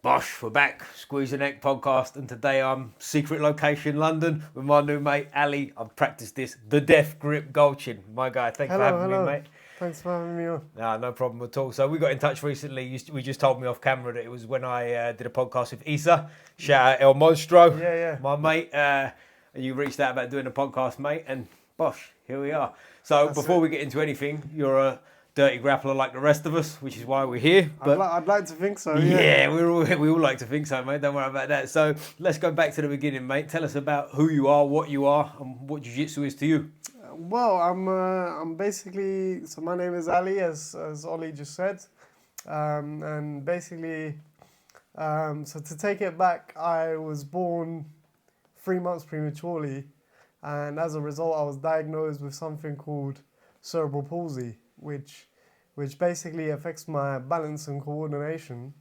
Bosh, we're back, Squeeze the Neck podcast, and today I'm secret location London with my new mate Ali. I've practiced this, the Death Grip Golchin. My guy, thanks for having me, mate. Thanks for having me on. No problem at all. So we got in touch recently. We just told me off camera that it was when I did a podcast with Issa. Shout out El Monstro, my mate. And you reached out about doing a podcast, mate, and Bosh, here we are. So before we get into anything, you're a dirty grappler like the rest of us, which is why we're here. But I'd like to think so. Yeah, we all like to think so, mate. Don't worry about that. So let's go back to the beginning, mate. Tell us about who you are, and what jiu-jitsu is to you. Well, I'm basically, so my name is Ali, as Ollie just said, and basically, so to take it back, I was born 3 months prematurely, and as a result, I was diagnosed with something called cerebral palsy, which basically affects my balance and coordination,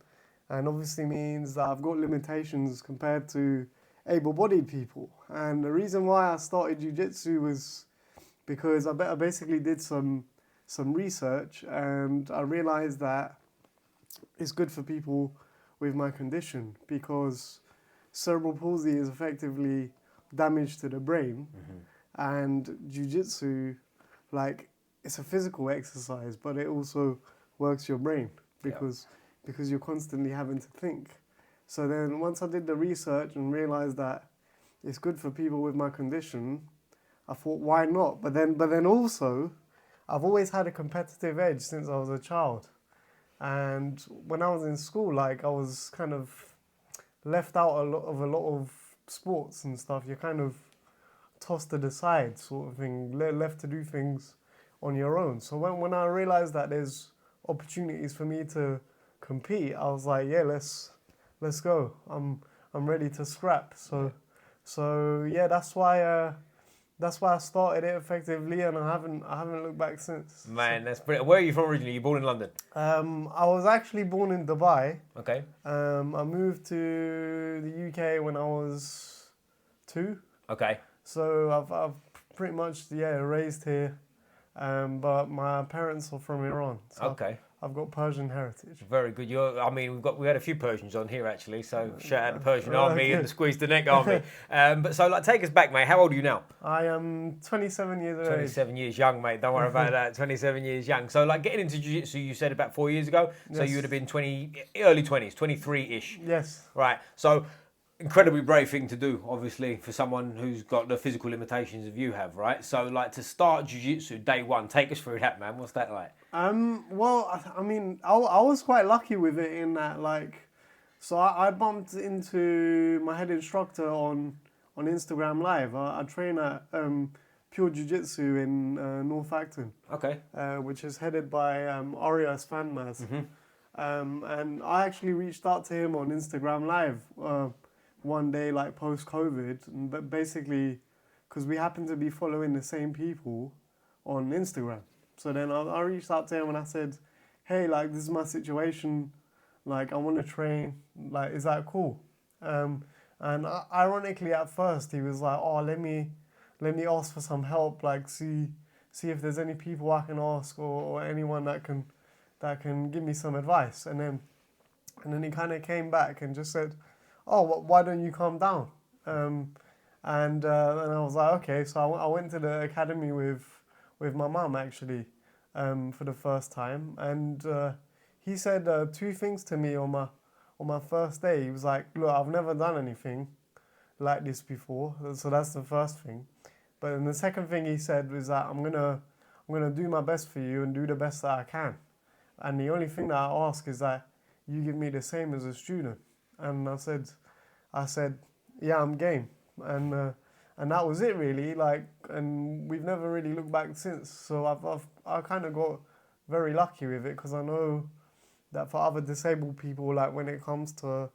and obviously means that I've got limitations compared to able-bodied people. And the reason why I started jiu-jitsu was because I basically did some research, and I realized that it's good for people with my condition, because cerebral palsy is effectively damage to the brain, and jiu-jitsu, like, it's a physical exercise, but it also works your brain because you're constantly having to think. So then once I did the research and realized that it's good for people with my condition, I thought, why not? But then also, I've always had a competitive edge since I was a child. And when I was in school, like, I was kind of left out a lot of sports and stuff. You're kind of tossed to the side, sort of thing, left to do things on your own. So when I realized that there's opportunities for me to compete, I was like, yeah, let's go. I'm ready to scrap. So yeah, that's why I started it effectively, and I haven't looked back since. Man, that's brilliant. Where are you from originally? You born in London? I was actually born in Dubai. Okay. I moved to the UK when I was 2. Okay. So I've pretty much raised here. But my parents are from Iran, so okay. I've got Persian heritage. Very good. We had a few Persians on here actually, so shout out the Persian army and the Squeeze the Neck army. But so, like, take us back, mate. How old are you now? I am 27 years old. 27 years young, mate. Don't worry about that. 27 years young. So, like, getting into jiu-jitsu, you said about 4 years ago. So you would have been early 20s, 23-ish. Yes. Right. So, incredibly brave thing to do, obviously, for someone who's got the physical limitations of you have, right? So, like, to start jiu-jitsu day one, take us through that, man. What's that like? Well, I mean, I was quite lucky with it in that, like, so I bumped into my head instructor on Instagram Live. I train at Pure Jiu-Jitsu in North Acton. Okay. Which is headed by Arias Fanmas. And I actually reached out to him on Instagram Live one day, like, post-COVID, but basically because we happen to be following the same people on Instagram. So then I reached out to him and I said, hey, like, this is my situation, like, I want to train, like, is that cool? And ironically, at first he was like, oh, let me ask for some help, like, see if there's any people I can ask, or anyone that can give me some advice. And then he kind of came back and just said, oh, why don't you calm down? And I was like, okay. So I went to the academy with my mum, actually, for the first time. And he said 2 things to me on my first day. He was like, look, I've never done anything like this before. So that's the first thing. But then the second thing he said was that I'm gonna do my best for you and do the best that I can. And the only thing that I ask is that you give me the same as a student. And I said, yeah, I'm game. And that was it, really. Like, and we've never really looked back since. So I kind of got very lucky with it, because I know that for other disabled people, like, when it comes to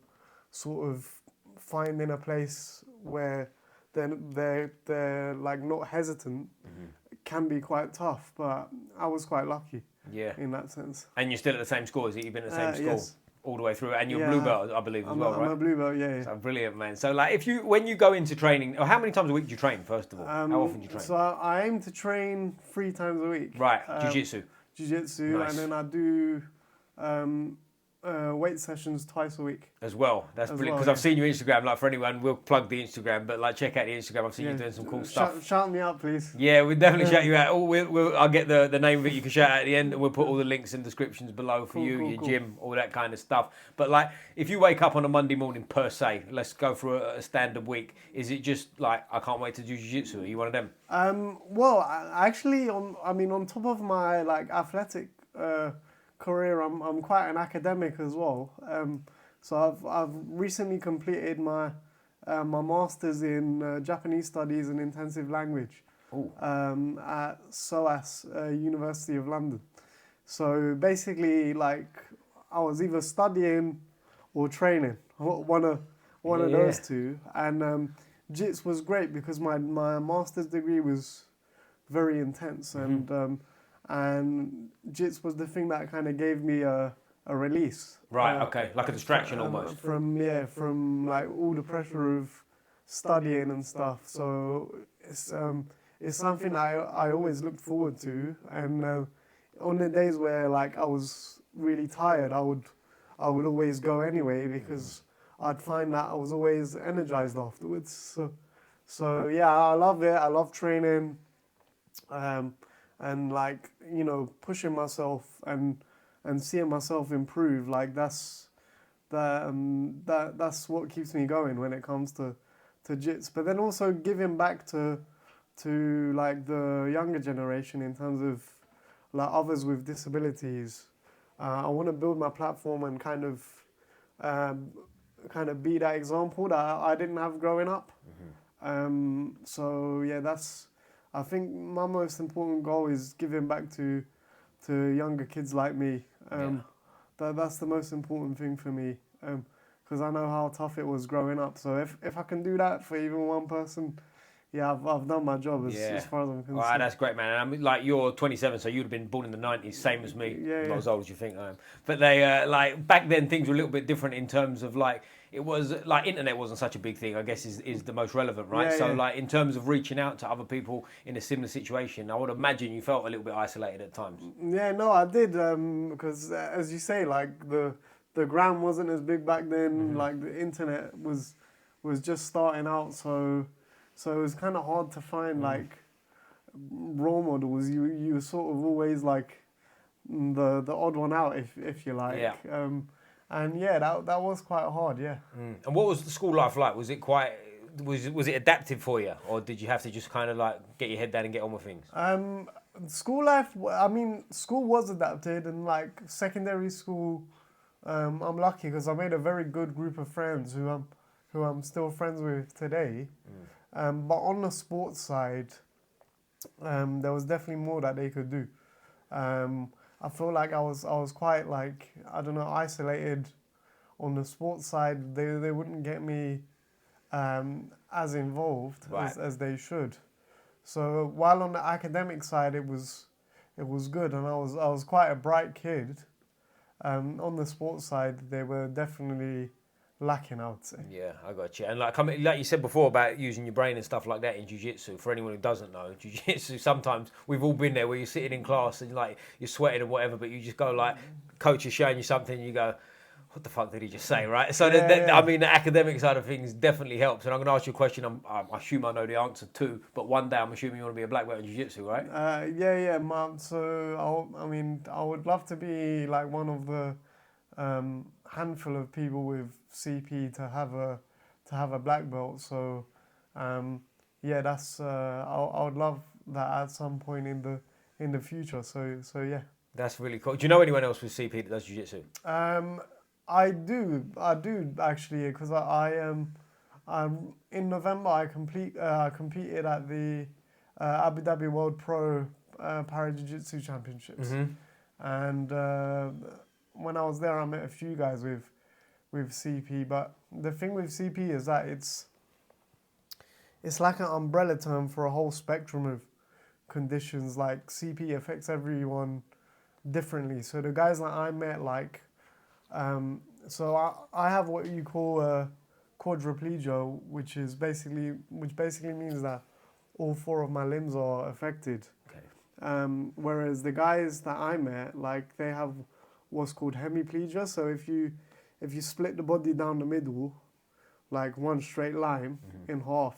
sort of finding a place where they're like not hesitant, can be quite tough. But I was quite lucky. Yeah. In that sense. And you're still at the same school, is it? You've been at the same school? Yes. All the way through, and you're blue belt, I believe, as well, right? I'm a blue belt, yeah. So brilliant, man. So, like, when you go into training, or how many times a week do you train, first of all? How often do you train? So I aim to train 3 times a week. Right, jiu-jitsu. Jiu-jitsu, nice. And then I do weight sessions twice a week. As well, that's brilliant, because I've seen your Instagram. Like, for anyone, we'll plug the Instagram, but like, check out the Instagram. I've seen you doing some cool stuff. Shout me out, please. Yeah, we'll definitely shout you out. I'll get the name of it. You can shout out at the end, and we'll put all the links and descriptions below for your gym, all that kind of stuff. But like, if you wake up on a Monday morning per se, let's go through a standard week. Is it just like, I can't wait to do jiu-jitsu? Are you one of them? Well, actually, on top of my like athletic career, I'm quite an academic as well. So I've recently completed my master's in Japanese studies and intensive language at SOAS, University of London. So basically, like, I was either studying or training, one of those two. And JITS was great because my master's degree was very intense, and JITS was the thing that kind of gave me a release. Right. Okay. Like a distraction almost. From like all the pressure of studying and stuff. So it's something I always looked forward to, and on the days where like I was really tired, I would always go anyway, because I'd find that I was always energized afterwards. So yeah, I love it. I love training, and like, you know, pushing myself and seeing myself improve. Like that's what keeps me going when it comes to JITS. But then also giving back to like the younger generation in terms of like others with disabilities. I want to build my platform and kind of be that example that I didn't have growing up. So yeah, I think my most important goal is giving back to younger kids like me. That's the most important thing for me, because I know how tough it was growing up. So if I can do that for even one person, yeah, I've done my job as far as I'm concerned. Wow, that's great, man. And I mean, like, you're 27, so you'd have been born in the 90s, same as me. Not as old as you think I am. But they, like, back then things were a little bit different in terms of, like, it was, like, internet wasn't such a big thing, I guess, is the most relevant, right? Like, in terms of reaching out to other people in a similar situation, I would imagine you felt a little bit isolated at times. Yeah, no, I did, because, as you say, like, the gram wasn't as big back then, like, the internet was just starting out, so it was kind of hard to find like role models. You were sort of always like the odd one out, if you like. And yeah, that was quite hard. Yeah. And what was the school life like? Was it quite was it adaptive for you, or did you have to just kind of like get your head down and get on with things? School life. I mean, school was adapted, and like secondary school, I'm lucky because I made a very good group of friends who I'm still friends with today. But on the sports side, there was definitely more that they could do. I feel like I was quite like, I don't know, isolated on the sports side. They wouldn't get me as involved as they should. So while on the academic side it was good, and I was quite a bright kid. On the sports side they were definitely lacking, I would say. Yeah, I got you. And like you said before about using your brain and stuff like that in jiu-jitsu, for anyone who doesn't know, jiu-jitsu, sometimes we've all been there where you're sitting in class and like you're sweating and whatever, but you just go like, coach is showing you something and you go, what the fuck did he just say, right? So I mean, the academic side of things definitely helps. And I'm going to ask you a question I assume I know the answer to, but one day I'm assuming you want to be a black belt in jiu-jitsu, right? Yeah, man. So I would love to be like one of the handful of people with CP to have a black belt. So that's I would love that at some point in the future. So yeah. That's really cool. Do you know anyone else with CP that does jiu-jitsu? I do actually, because I in November I competed at the Abu Dhabi World Pro Para Jiu-Jitsu Championships, and when I was there I met a few guys with CP. But the thing with CP is that it's like an umbrella term for a whole spectrum of conditions. Like CP affects everyone differently. So the guys that I met, like, so I have what you call a quadriplegia, which basically means that all four of my limbs are affected. Okay. Whereas the guys that I met, like, they have what's called hemiplegia. So if you split the body down the middle, like one straight line in half,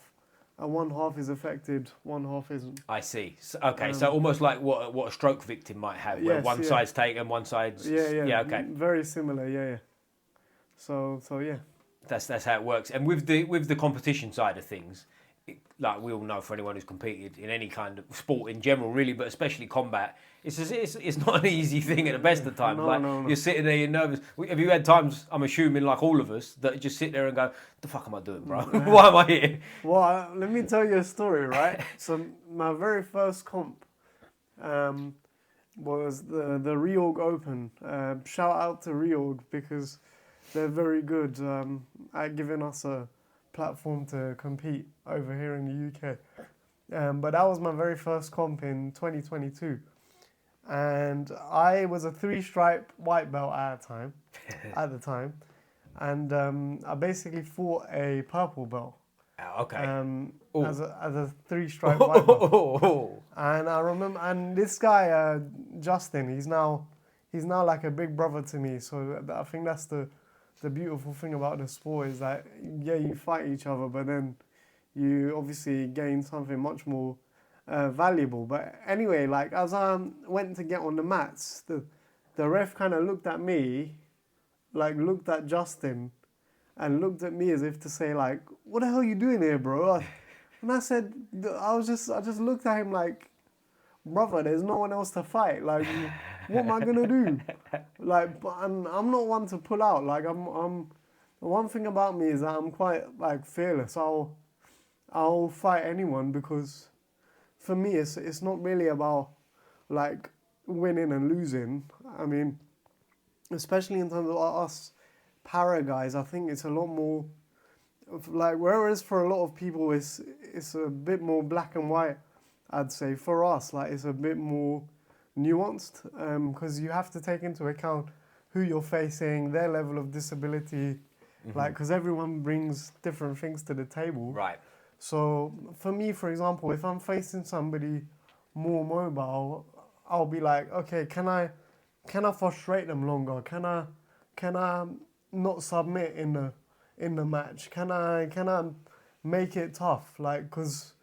and one half is affected, one half isn't. I see. So, okay, so almost like what a stroke victim might have, where one side's taken, one side's... Yeah, okay. Very similar, yeah. So yeah. That's how it works. And with the competition side of things, like we all know, for anyone who's competed in any kind of sport in general, really, but especially combat, it's not an easy thing at the best of times. No. You're sitting there, you're nervous. Have you had times, I'm assuming, like all of us, that just sit there and go, the fuck am I doing, bro? Why am I here? Well, let me tell you a story, right? So my very first comp was the Reorg Open. Shout out to Reorg, because they're very good at giving us a platform to compete over here in the UK. But that was my very first comp in 2022. And I was a 3-stripe white belt at the time. And I basically fought a purple belt. Okay. As a 3-stripe white belt. And I remember, and this guy, Justin, he's now like a big brother to me. So I think that's the beautiful thing about the sport, is that, yeah, you fight each other, but then you obviously gain something much more valuable. But anyway, like as I went to get on the mats, the ref kind of looked at me, like looked at Justin, and looked at me as if to say, like, what the hell are you doing here, bro? And I said, I just looked at him like, brother, there's no one else to fight. Like, what am I gonna do? Like, and I'm not one to pull out. Like, I'm. One thing about me is that I'm quite like fearless. I'll fight anyone, because for me it's not really about like winning and losing. I mean, especially in terms of us para guys, I think it's a lot more like, whereas for a lot of people it's a bit more black and white, I'd say for us, like, it's a bit more nuanced, because you have to take into account who you're facing, their level of disability, like, because everyone brings different things to the table. Right. So for me, for example, if I'm facing somebody more mobile, I'll be like, okay, can I frustrate them longer? Can I not submit in the match? Can I make it tough? Like, because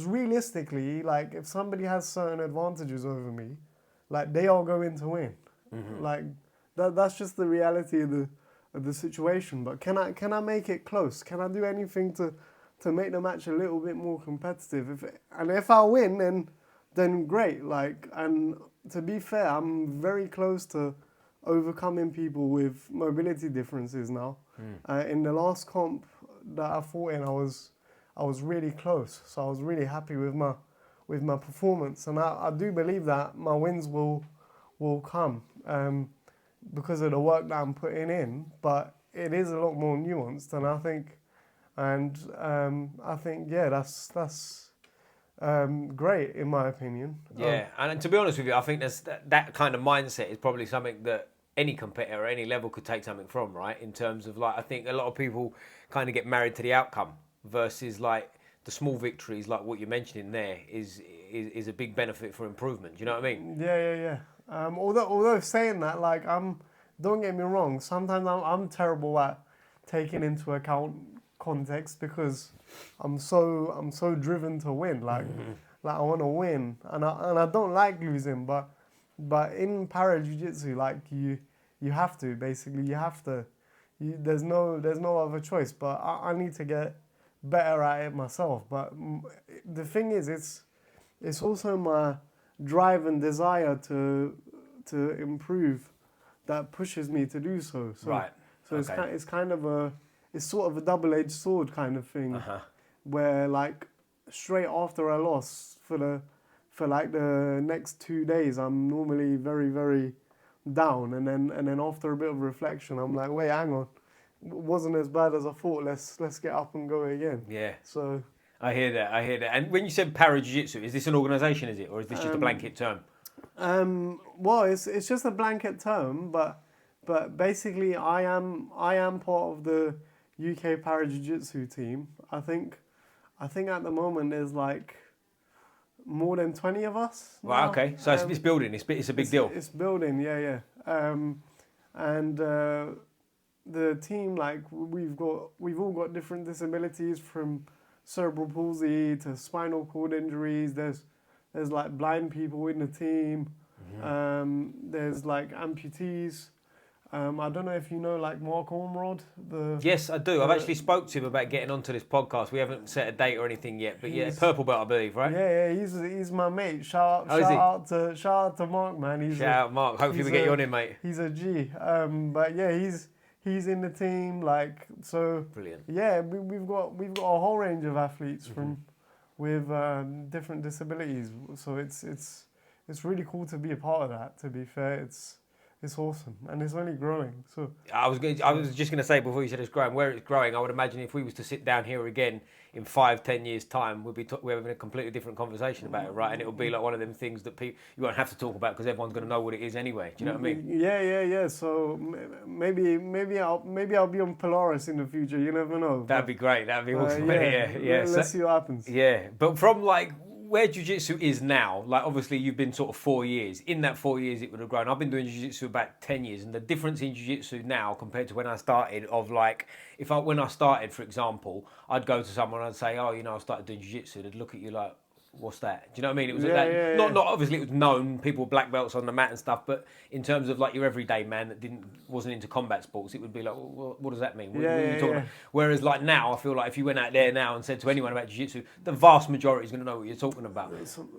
realistically, like, if somebody has certain advantages over me, like, they are going to win. Like, that's just the reality of the situation. But can I make it close? Can I do anything to make the match a little bit more competitive? If I win, then great. Like, and to be fair, I'm very close to overcoming people with mobility differences now. In the last comp that I fought in, I was really close. So I was really happy with my performance, and I do believe that my wins will come because of the work that I'm putting in. But it is a lot more nuanced, and I think yeah, that's great in my opinion. Yeah, and to be honest with you, I think that kind of mindset is probably something that any competitor at any level could take something from, right? In terms of, like, I think a lot of people kind of get married to the outcome versus, like, the small victories, like what you're mentioning there, is a big benefit for improvement. Do you know what I mean? Yeah. Although saying that, like, don't get me wrong, sometimes I'm terrible at taking into account context, because I'm so driven to win. Like, like I want to win, and I don't like losing. But in para jiu-jitsu, like, you have to, basically, there's no other choice. But I need to get better at it myself. But the thing is, it's also my drive and desire to improve that pushes me to do so. Right. So it's sort of a double-edged sword kind of thing, where, like, straight after a loss, for like the next 2 days, I'm normally very, very down, and then after a bit of reflection, I'm like, wait, hang on, it wasn't as bad as I thought. Let's get up and go again. Yeah. So I hear that. And when you said para jiu-jitsu, is this an organisation, is it, or is this just a blanket term? Well, it's just a blanket term, but basically, I am part of the UK para jiu-jitsu team. I think at the moment there's like more than 20 of us. Right. Okay. So it's building. It's a big deal. It's building. Yeah. and the team, like we've all got different disabilities, from cerebral palsy to spinal cord injuries. There's like blind people in the team. There's like amputees. I don't know if you know like Mark Ormrod. Yes, I do. I've actually spoke to him about getting onto this podcast. We haven't set a date or anything yet, but yeah, purple belt, I believe, right? Yeah, he's my mate. Shout out to Mark, man. Shout out Mark. Hopefully we get you on in, mate. He's a G. But yeah, he's in the team. Like, so. Brilliant. Yeah, we've got a whole range of athletes with different disabilities. So it's really cool to be a part of that. To be fair, it's awesome, and it's only growing. So I was just going to say, before you said it's growing, where it's growing, I would imagine if we was to sit down here again in 5-10 years' time, we're having a completely different conversation about it, right? And it'll be like one of them things that you won't have to talk about because everyone's going to know what it is anyway. Do you know what I mean? Yeah. So maybe I'll be on Polaris in the future. You never know. That'd be great. That'd be awesome. Yeah. Let's see what happens. Yeah, but from like where jiu-jitsu is now, like obviously you've been sort of 4 years. In that 4 years it would have grown. I've been doing jiu-jitsu about 10 years, and the difference in jiu-jitsu now compared to when I started, of like, when I started, for example, I'd go to someone and I'd say, oh, I started doing jiu-jitsu. They'd look at you like, what's that? Do you know what I mean? It was not obviously it was known, people with black belts on the mat and stuff, but in terms of like your everyday man that wasn't into combat sports, it would be like, well, what does that mean? What are you talking about? Whereas like now, I feel like if you went out there now and said to anyone about jiu-jitsu, the vast majority is going to know what you're talking about.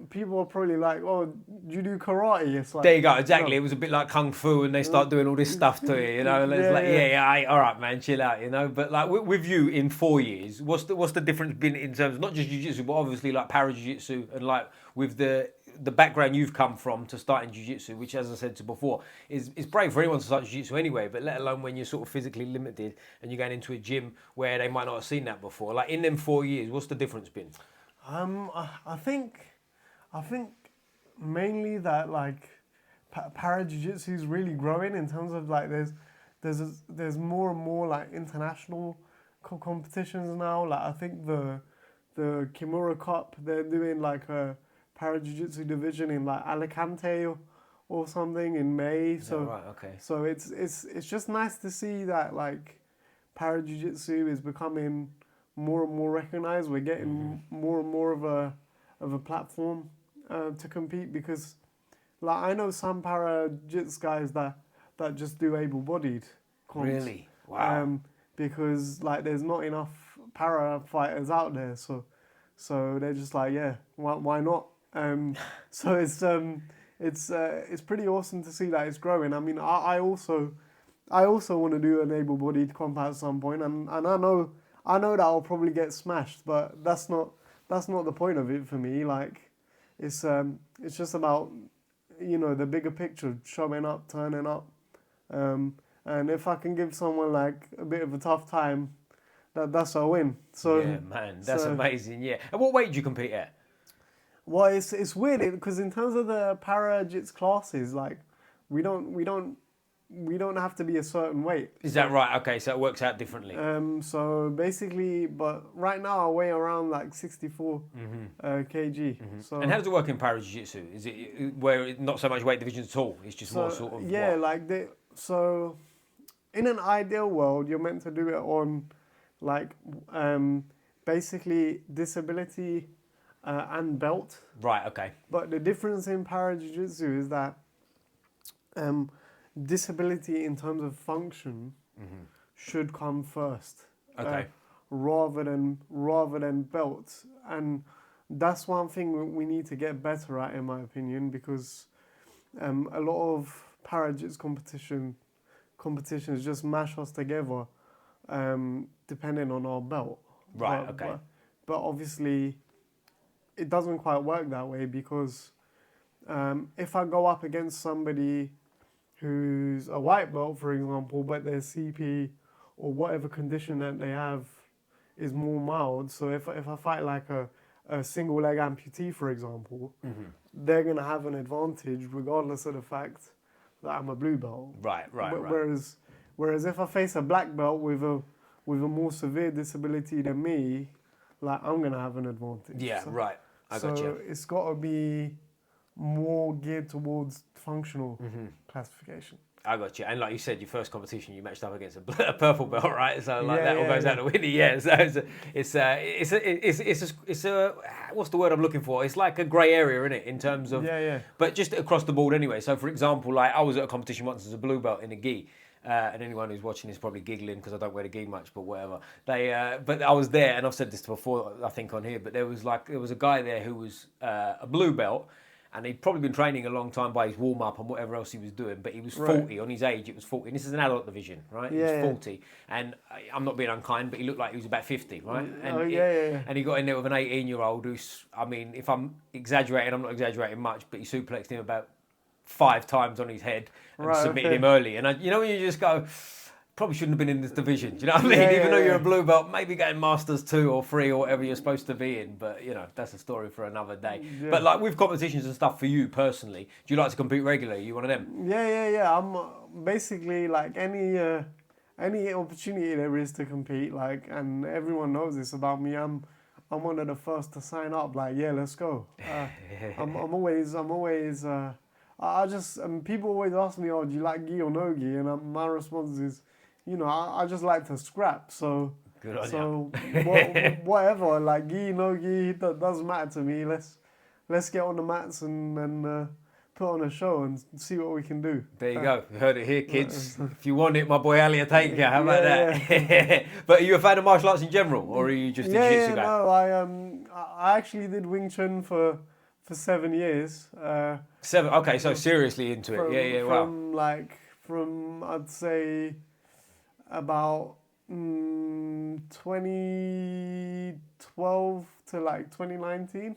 People are probably like, oh, do you do karate? It's like, there you go, exactly. It was a bit like kung fu, and they start doing all this stuff to you, and it's like, all right, man, chill out, But like with you in 4 years, what's the difference been in terms of not just jiu-jitsu, but obviously like para jiu-jitsu, and like with the background you've come from to starting jiu-jitsu, which, as I said to before, is brave for anyone to start jiu-jitsu anyway, but let alone when you're sort of physically limited and you're going into a gym where they might not have seen that before. Like in them 4 years, what's the difference been? I think mainly that like para jiu-jitsu is really growing in terms of like there's more and more like international competitions now. Like I think the Kimura Cup, they're doing like a para jiu-jitsu division in like Alicante or something in May. So right, okay. So it's just nice to see that like para jiu-jitsu is becoming more and more recognized. We're getting more and more of a platform to compete, because like I know some para jits guys that just do able-bodied comps. Really? Wow. Because like there's not enough para fighters out there, so they're just like, yeah, why not? So it's pretty awesome to see that it's growing. I mean, I also want to do an able-bodied comp at some point, and I know that I'll probably get smashed, but that's not the point of it for me. Like it's just about the bigger picture, showing up, turning up, and if I can give someone like a bit of a tough time, that's a win. So yeah, man, that's amazing. Yeah, and what weight do you compete at? Well, it's weird because in terms of the para jits classes, like we don't have to be a certain weight. Is that right? Okay, so it works out differently. So basically, but right now I weigh around like 64 kg. So and how does it work in para jiu-jitsu? Is it where not so much weight divisions at all? It's just more sort of so in an ideal world, you're meant to do it on like basically disability and belt. Right. Okay. But the difference in para jiu-jitsu is that disability in terms of function should come first. Okay. Rather than belts, and that's one thing we need to get better at, in my opinion, because a lot of para jits competitions just mash us together, depending on our belt. Right. But obviously, it doesn't quite work that way, because if I go up against somebody who's a white belt, for example, but their CP or whatever condition that they have is more mild. So if I fight like a single leg amputee, for example, they're going to have an advantage regardless of the fact that I'm a blue belt. Right. Whereas if I face a black belt with a more severe disability than me, like I'm going to have an advantage. Yeah, so, right. I got you. So it's got to be more geared towards functional classification. I got you. And like you said, your first competition, you matched up against a purple belt, right? So like Yeah, that all goes out the winning. Yeah. So it's a what's the word I'm looking for? It's like a grey area, isn't it? In terms of but just across the board anyway. So for example, like I was at a competition once as a blue belt in a gi. And anyone who's watching is probably giggling because I don't wear the gi much, but whatever. But I was there, and I've said this before, I think on here. But there was a guy there who was a blue belt, and he'd probably been training a long time by his warm up and whatever else he was doing. But he was 40 on his age. It was 40, and this is an adult division, right? He was 40, and I'm not being unkind, but he looked like he was about 50, right? And and he got in there with an 18-year-old who's, I mean, if I'm exaggerating, I'm not exaggerating much, but he suplexed him about 5 times on his head and submitted him early. And when you just go, probably shouldn't have been in this division. Do you know what I mean? Even though you're a blue belt, maybe getting Masters 2 or 3 or whatever you're supposed to be in. But, that's a story for another day. Yeah. But like with competitions and stuff for you personally, do you like to compete regularly? Are you one of them? Yeah. I'm basically like any opportunity there is to compete, like, and everyone knows this about me. I'm one of the first to sign up. Like, let's go. I'm always. I just people always ask me, "Oh, do you like gi or no gi?" And my response is, I just like to scrap. So good on whatever, like gi, no gi, that doesn't matter to me. Let's get on the mats and put on a show and see what we can do. There you go. You heard it here, kids. If you want it, my boy Ali will take you. How about that? But are you a fan of martial arts in general, or are you just a jiu-jitsu guy? No, I actually did Wing Chun for 7 years. 7. Okay, so seriously into it. Wow. From I'd say about 2012 to like 2019.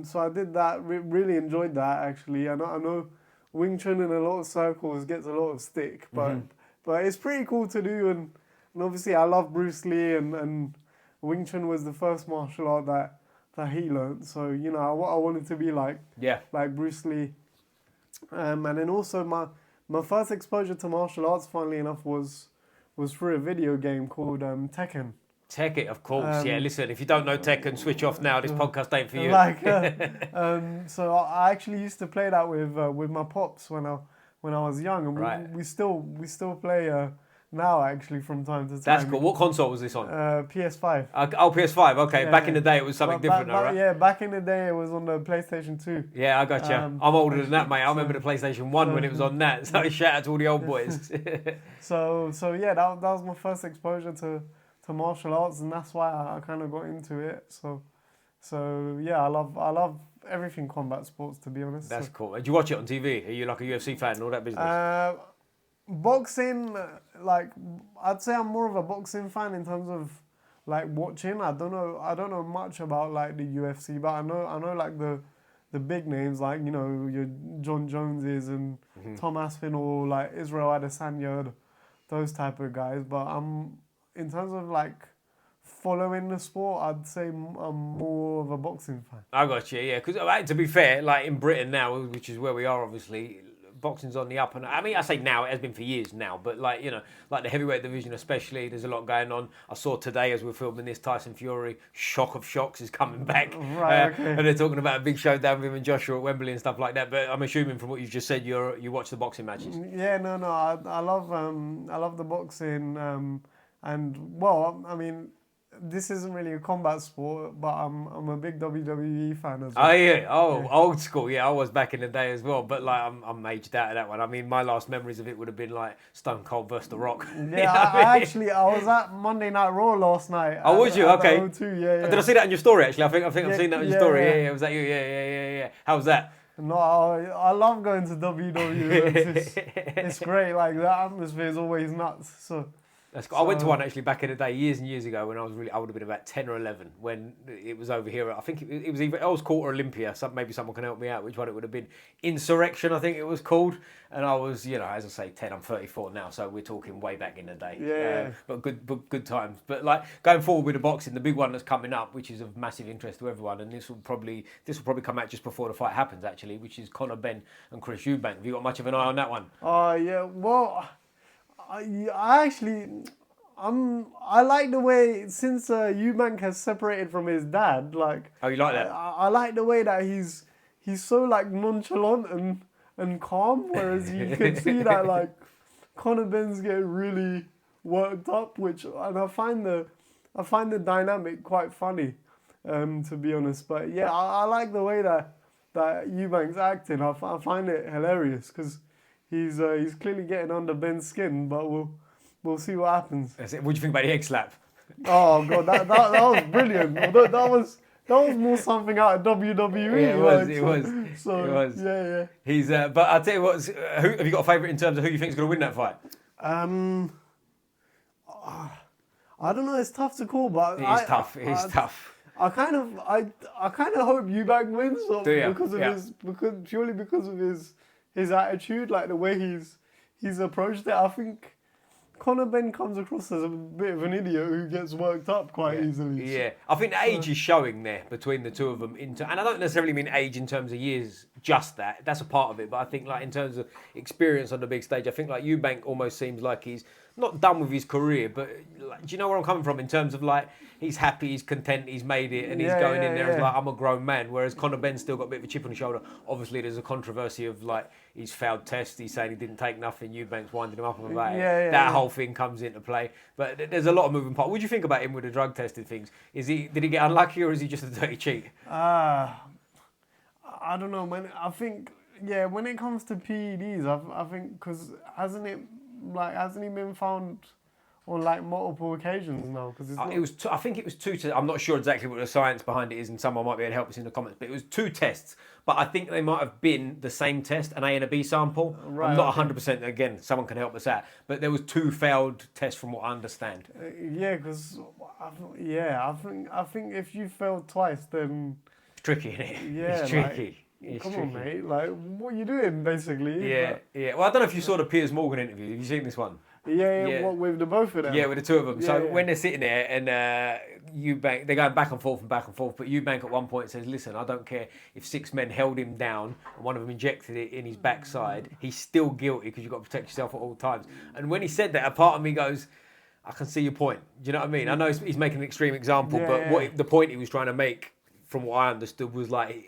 So I did that. Really enjoyed that actually. I know Wing Chun in a lot of circles gets a lot of stick, but it's pretty cool to do. And obviously I love Bruce Lee, and Wing Chun was the first martial art that he learned. So what I wanted to be like Bruce Lee. And then also my first exposure to martial arts, funnily enough, was through a video game called Tekken. Tekken, of course. Listen, if you don't know Tekken, switch off now. This podcast ain't for you. So I actually used to play that with my pops when I was young, and we still play now actually from time to time. That's cool. What console was this on? PS5. PS5. Okay. Back in the day, it was something different, right? Yeah, back in the day, it was on the PlayStation 2. Yeah, I got you. I'm older than that, mate. I remember the PlayStation 1 when it was on that. So shout out to all the old boys. So that was my first exposure to martial arts, and that's why I kind of got into it. So I love everything combat sports, to be honest. That's cool. Did you watch it on TV? Are you like a UFC fan and all that business? Boxing, like, I'd say I'm more of a boxing fan in terms of like watching. I don't know much about like the UFC, but I know like the big names, like your John Joneses and Tom Aspinall, like Israel Adesanya, those type of guys. But in terms of like following the sport, I'd say I'm more of a boxing fan. I got you, yeah. Because to be fair, like in Britain now, which is where we are, obviously, boxing's on the up and I mean, I say now, it has been for years now, but like like the heavyweight division especially, there's a lot going on. I saw today as we're filming this, Tyson Fury, shock of shocks, is coming back. And they're talking about a big showdown with him and Joshua at Wembley and stuff like that. But I'm assuming from what you've just said, you watch the boxing matches. Yeah, no, I love the boxing. And well, I mean, this isn't really a combat sport, but I'm a big WWE fan as well. Oh yeah, old school. Yeah, I was back in the day as well. But like, I'm aged out of that one. I mean, my last memories of it would have been like Stone Cold versus The Rock. Yeah, I was at Monday Night Raw last night. Oh, was you? Okay. Yeah. Did I see that in your story? Actually, I think I've seen that in your story. Yeah. Was that you? Yeah. How was that? No, I love going to WWE. It's great. Like, the atmosphere is always nuts. So. That's cool. I went to one actually back in the day, years and years ago, when I would have been about 10 or 11 when it was over here. I think it was either Earls Court or Olympia. Maybe someone can help me out which one it would have been. Insurrection, I think it was called. And I was, as I say, 10. I'm 34 now, so we're talking way back in the day. Yeah. But good times. But like going forward with the boxing, the big one that's coming up, which is of massive interest to everyone, and this will probably come out just before the fight happens, actually, which is Conor Benn and Chris Eubank. Have you got much of an eye on that one? Yeah. Well, I actually, I like the way, since Eubank has separated from his dad, like. Oh, you like that? I like the way that he's so like nonchalant and and calm, whereas you can see that like Conor Ben's getting really worked up, and I find the dynamic quite funny, to be honest. But yeah, I like the way that Eubank's acting. I find it hilarious because he's clearly getting under Ben's skin, but we'll see what happens. What do you think about the egg slap? Oh god, that was brilliant. Although that was more something out of WWE. Yeah, it was. Yeah. He's but I'll tell you what. Who have you got a favourite in terms of who you think is going to win that fight? I don't know. It's tough to call, but It is tough. Tough. I kind of hope Eubank wins purely because of his attitude, like the way he's approached it. I think Conor Ben comes across as a bit of an idiot who gets worked up quite easily. Yeah, I think the age is showing there between the two of them. And I don't necessarily mean age in terms of years, just that. That's a part of it. But I think like in terms of experience on the big stage, I think like Eubank almost seems like he's not done with his career, but like, do you know where I'm coming from in terms of like he's happy, he's content, he's made it, and he's going in there as like I'm a grown man. Whereas Conor Ben's still got a bit of a chip on his shoulder. Obviously, there's a controversy of like he's failed tests. He's saying he didn't take nothing. Eubank's winding him up about it. That whole thing comes into play. But there's a lot of moving parts. What do you think about him with the drug tested things? Did he get unlucky or is he just a dirty cheat? I don't know, man. I think when it comes to PEDs, I think because hasn't he been found on like multiple occasions now? Because I think it was two. I'm not sure exactly what the science behind it is, and someone might be able to help us in the comments. But it was 2 tests. But I think they might have been the same test, an A and a B sample. Right, I'm not 100%. Again, someone can help us out. But there was 2 failed tests, from what I understand. I think if you failed twice, then it's tricky, isn't it? Yeah, it's tricky. Come on, mate. Like, what are you doing, basically? Yeah. Well, I don't know if you saw the Piers Morgan interview. Have you seen this one? Yeah. What, with the both of them? Yeah, with the 2 of them. So when they're sitting there and Eubank, they're going back and forth, but Eubank at one point says, listen, I don't care if 6 men held him down and one of them injected it in his backside, he's still guilty because you've got to protect yourself at all times. And when he said that, a part of me goes, I can see your point. Do you know what I mean? I know he's making an extreme example, but the point he was trying to make, from what I understood, was like,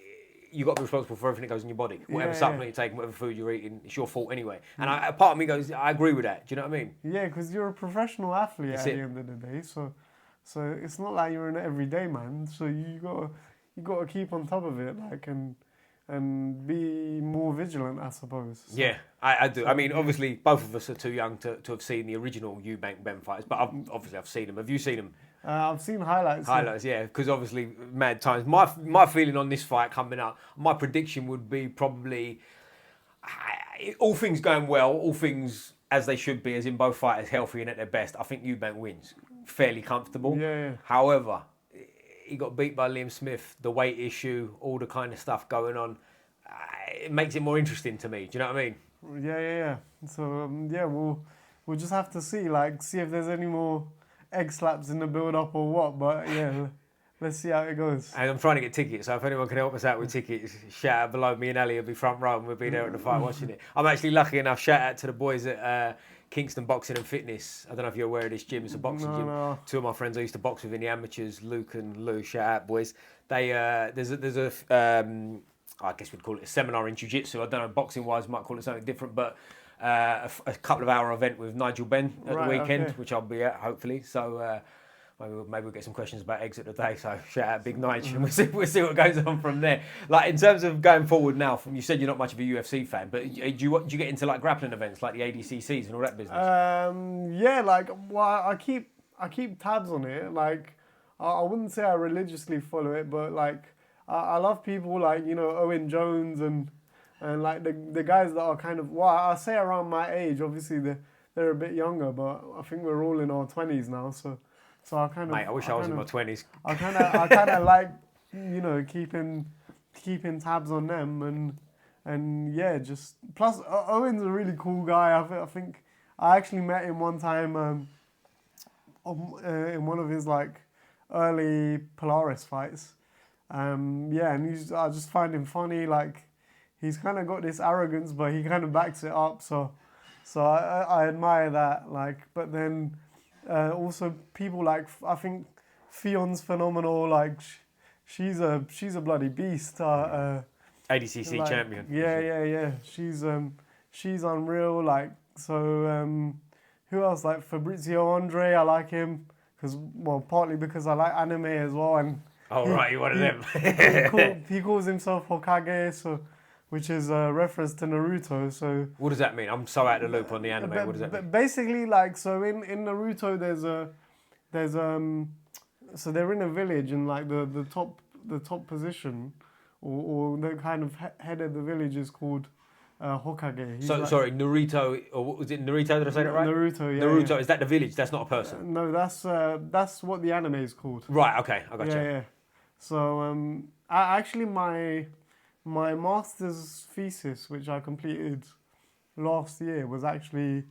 you've got to be responsible for everything that goes in your body. Whatever supplement you're taking, whatever food you're eating, it's your fault anyway. And a part of me goes, I agree with that. Do you know what I mean? Yeah, because you're a professional athlete at the end of the day. So it's not like you're an everyday man. So you got to keep on top of it, like and be more vigilant, I suppose. So, yeah, I do. I mean, obviously, both of us are too young to have seen the original Eubank Ben fights, but I've seen them. Have you seen them? I've seen highlights. Yeah, because obviously mad times. My feeling on this fight coming up, my prediction would be probably all things going well, all things as they should be, as in both fighters healthy and at their best. I think Eubank wins, fairly comfortable. Yeah. However, he got beat by Liam Smith, the weight issue, all the kind of stuff going on. It makes it more interesting to me. Do you know what I mean? Yeah. So we'll just have to see if there's any more egg slaps in the build-up or what, but yeah, let's see how it goes. And I'm trying to get tickets, so if anyone can help us out with tickets, shout out below. Me and Ali will be front row and we'll be there at the fight watching it. I'm actually lucky enough, shout out to the boys at Kingston Boxing and Fitness. I don't know if you're aware of this gym, it's a boxing gym. No. 2 of my friends I used to box with in the amateurs, Luke and Lou, shout out boys. They there's a I guess we'd call it a seminar in Jiu Jitsu. I don't know, boxing wise might call it something different, but a couple of hour event with Nigel Benn at the weekend, which I'll be at hopefully. So maybe we'll get some questions about eggs at the day. So shout out Big Nigel, and we'll see what goes on from there. Like in terms of going forward now, you said you're not much of a UFC fan, but do you get into like grappling events like the ADCCs and all that business? I keep tabs on it. Like I wouldn't say I religiously follow it, but like I love people like Owen Jones and like the guys that are kind of, I say around my age, obviously they're a bit younger, but I think we're all in our 20s now, so I kind of... Mate, I wish I was in my 20s. I kind of like, keeping tabs on them and yeah, just... Plus, Owen's a really cool guy. I think I actually met him one time in one of his like early Polaris fights. And I just find him funny, like... He's kind of got this arrogance, but he kind of backs it up. So I admire that. Like, but then also people like, I think Fion's phenomenal. Like she's a bloody beast. ADCC like, champion. Yeah. She's unreal. Like, so, who else? Like Fabrizio Andre, I like him partly because I like anime as well, and Oh, right, you're one of them. he calls himself Hokage, so which is a reference to Naruto. So what does that mean? I'm so out of the loop on the anime. What does that mean? Basically, like, so in Naruto, there's so they're in a village, and like the top position, or the kind of head of the village is called Hokage. He's Sorry, Naruto, or what was it? Naruto? Did I say that right? Naruto, yeah. Naruto, yeah. is that the village? That's not a person. No, that's what the anime is called. Right. Okay, I got you. Yeah. So actually my master's thesis, which I completed last year, was actually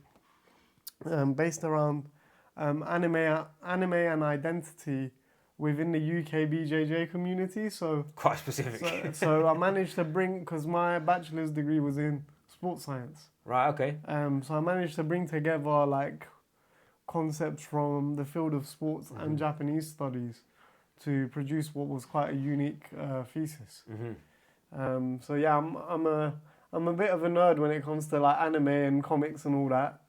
based around anime and identity within the UK BJJ community. So quite specific. So I managed to bring, because my bachelor's degree was in sports science. Right. Okay. So I managed to bring together like concepts from the field of sports and Japanese studies to produce what was quite a unique thesis. So yeah, I'm a bit of a nerd when it comes to like anime and comics and all that,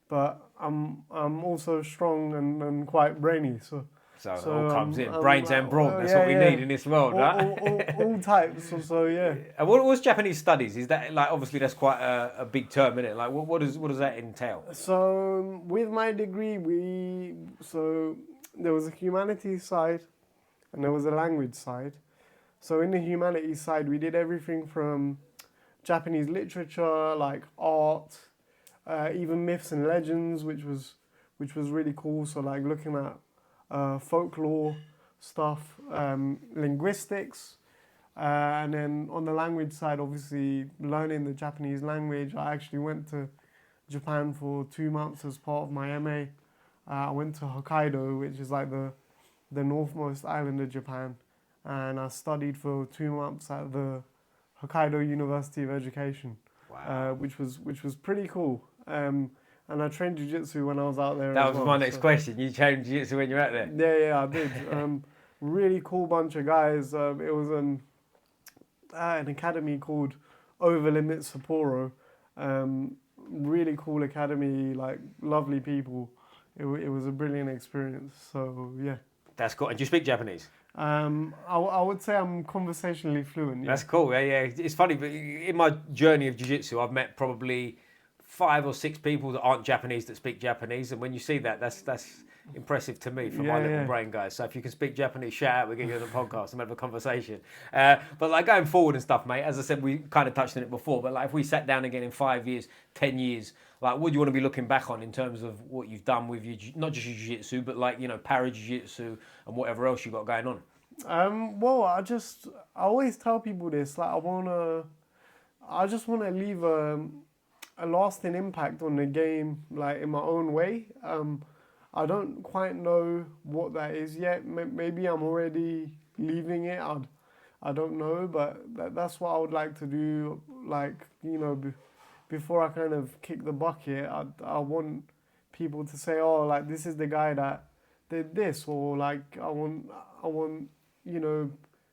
but I'm also strong and quite brainy. So it all comes in brains and brawn. That's what we need in this world, right? All types. So yeah. And what was Japanese studies? Is that like, obviously that's quite a big term, isn't it? Like what does that entail? So with my degree, there was a humanities side and there was a language side. So in the humanities side, we did everything from Japanese literature, like art, even myths and legends, which was really cool. So like looking at folklore stuff, linguistics, and then on the language side, obviously learning the Japanese language. I actually went to Japan for 2 months as part of my MA. I went to Hokkaido, which is like the northmost island of Japan, and I studied for 2 months at the Hokkaido University of Education. Wow. Which was pretty cool. And I trained jiu-jitsu when I was out there. That was my next question. You trained jiu-jitsu when you were out there? Yeah, I did. Really cool bunch of guys. It was an academy called Over Limits Sapporo. Really cool academy, like lovely people. It was a brilliant experience. So yeah. That's cool. And do you speak Japanese? I would say I'm conversationally fluent. Yeah. That's cool. Yeah. It's funny, but in my journey of jiu-jitsu, I've met probably 5 or 6 people that aren't Japanese that speak Japanese, and when you see that, that's impressive to me for my little brain, guys. So if you can speak Japanese, shout out. We'll get you on the podcast and have a conversation. But like going forward and stuff, mate. As I said, we kind of touched on it before. But like if we sat down again in 5 years, 10 years, like what do you want to be looking back on in terms of what you've done with your, not just your jiu-jitsu, but like, you know, para jiu-jitsu and whatever else you got going on? Well, I always tell people this. Like I just want to leave a lasting impact on the game, like in my own way. I don't quite know what that is yet. Maybe I'm already leaving it. I don't know, but that's what I would like to do. Like, you know, before I kind of kick the bucket, I want people to say, oh, like this is the guy that did this, or like I want you know,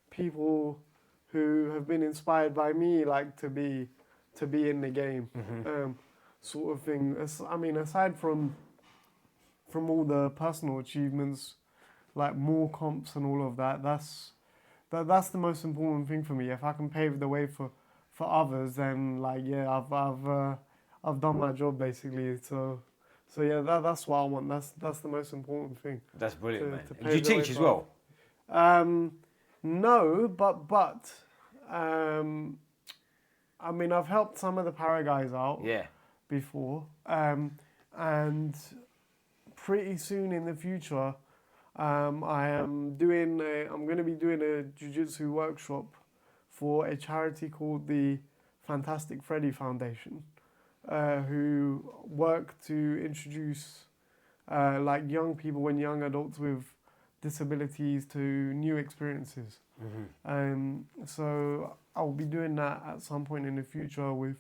people who have been inspired by me, like to be in the game, sort of thing. I mean, aside from all the personal achievements, like more comps and all of that, that's the most important thing for me. If I can pave the way for others, then like yeah, I've done my job basically. So yeah, that's what I want. That's the most important thing. That's brilliant, man. Do you teach as well? No, but I mean, I've helped some of the para guys out before, and pretty soon in the future, I'm going to be doing a jiu-jitsu workshop for a charity called the Fantastic Freddy Foundation, who work to introduce like young people and young adults with disabilities to new experiences. So I'll be doing that at some point in the future with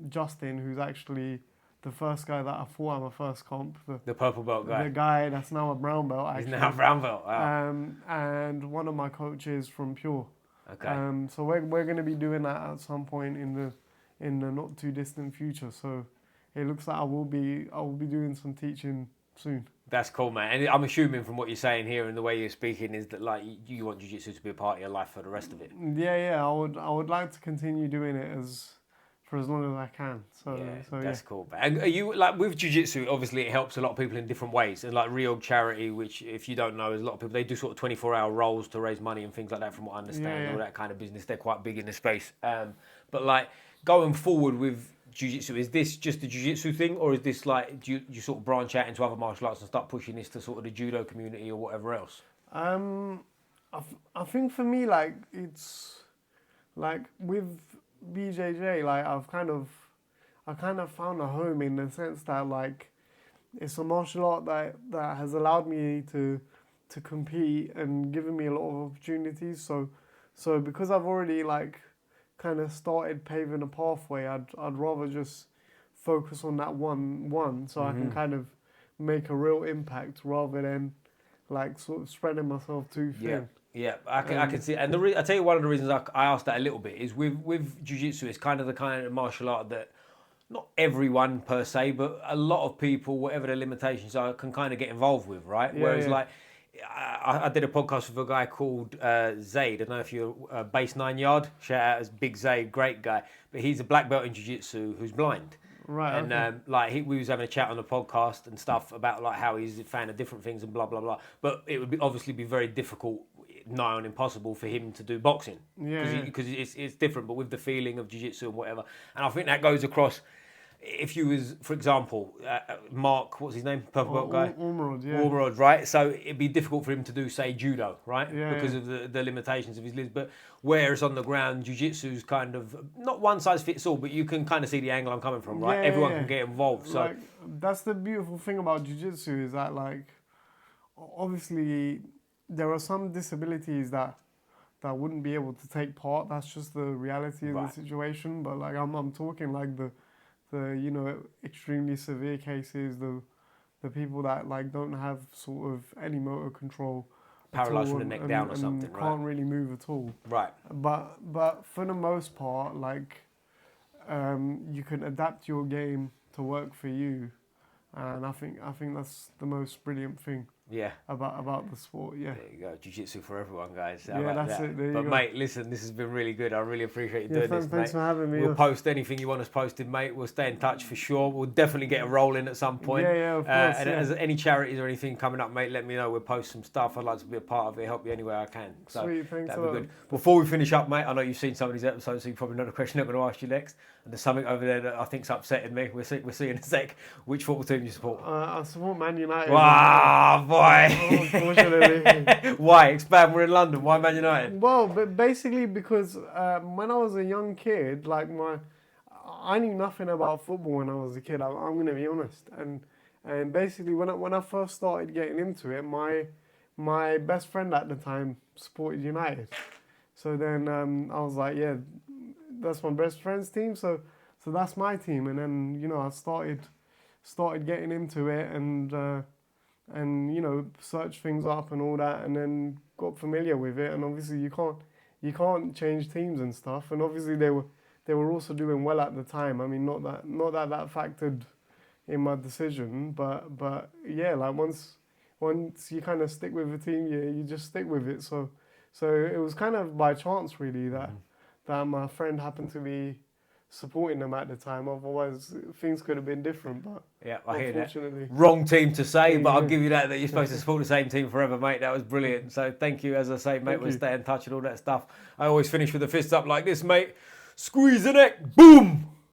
Justin, who's actually the first guy that I fought at my first comp. The purple belt guy. The guy that's now a brown belt, actually. He's now a brown belt, wow. And one of my coaches from Pure. Okay. So we're going to be doing that at some point in the not too distant future. So it looks like I will be doing some teaching soon. That's cool, man. And I'm assuming from what you're saying here and the way you're speaking is that like you want jiu-jitsu to be a part of your life for the rest of it. Yeah. I would like to continue doing it for as long as I can. So That's cool. And are you like with jiu-jitsu? Obviously, it helps a lot of people in different ways. And like Reorg Charity, which if you don't know, is a lot of people they do sort of 24-hour roles to raise money and things like that. From what I understand, all that kind of business. They're quite big in the space. But like going forward with jiu-jitsu, is this just a jiu-jitsu thing, or is this like do you sort of branch out into other martial arts and start pushing this to sort of the judo community or whatever else? I think for me, like it's like with BJJ, like I kind of found a home in the sense that like it's a martial art that has allowed me to compete and given me a lot of opportunities. So because I've already like kind of started paving a pathway, I'd rather just focus on that one so I can kind of make a real impact rather than like sort of spreading myself too thin. Yeah, I can see it. And I tell you one of the reasons I asked that a little bit is with jiu-jitsu, it's kind of the kind of martial art that not everyone per se, but a lot of people, whatever their limitations are, can kind of get involved with, right? Whereas like I did a podcast with a guy called Zaid. I don't know if you're Base 9 Yard. Shout out as Big Zaid, great guy. But he's a black belt in jiu-jitsu who's blind. Right. And we was having a chat on the podcast and stuff about like how he's a fan of different things and blah blah blah. But it would obviously be very difficult, nigh on impossible for him to do boxing. Because it's different, but with the feeling of jiu-jitsu and whatever. And I think that goes across. If you was, for example, Mark, what's his name? Purple belt guy? Ormerod, right? So it'd be difficult for him to do, say, judo, right? Because of the limitations of his limbs. But whereas on the ground, jiu-jitsu's kind of, not one size fits all, but you can kind of see the angle I'm coming from, right? Everyone can get involved. So like, that's the beautiful thing about jiu-jitsu is that, like, obviously there are some disabilities that wouldn't be able to take part. That's just the reality of the situation. But, like, I'm talking, like, the extremely severe cases, the people that like don't have sort of any motor control, paralyzed from the neck down or something, right? Can't really move at all, right? But for the most part, like you can adapt your game to work for you, and I think that's the most brilliant thing. About the sport. There you go, jiu-jitsu for everyone, guys. That's it. There you go. Mate, listen, this has been really good. I really appreciate you doing this, mate. Thanks for having me. We'll post anything you want us posted, mate. We'll stay in touch for sure. We'll definitely get a roll in at some point. Of course. And as any charities or anything coming up, mate, let me know. We'll post some stuff. I'd like to be a part of it, help you any way I can. So sweet, thanks that'd be good. Before we finish up, mate, I know you've seen some of these episodes, so you probably know the question I'm going to ask you next. And there's something over there that I think's upsetting me. We'll see in a sec. Which football team do you support? I support Man United. Wow, boy. Unfortunately. Why? Expand. We're in London. Why Man United? Well, but basically because when I was a young kid, like I knew nothing about football when I was a kid. I'm going to be honest. And basically when I first started getting into it, my best friend at the time supported United. So then I was like, yeah, that's my best friend's team. So that's my team. And then I started getting into it and search things up and all that, and then got familiar with it. And obviously you can't change teams and stuff. And obviously they were also doing well at the time. I mean, not that factored in my decision, but yeah, like once you kind of stick with a team, you just stick with it. So it was kind of by chance really that my friend happened to be supporting them at the time. Otherwise, things could have been different. But yeah, I hear that. Wrong team to say, but I'll give you that you're supposed to support the same team forever, mate. That was brilliant. So thank you, as I say, mate. We'll stay in touch and all that stuff. I always finish with the fists up like this, mate. Squeeze the neck, boom.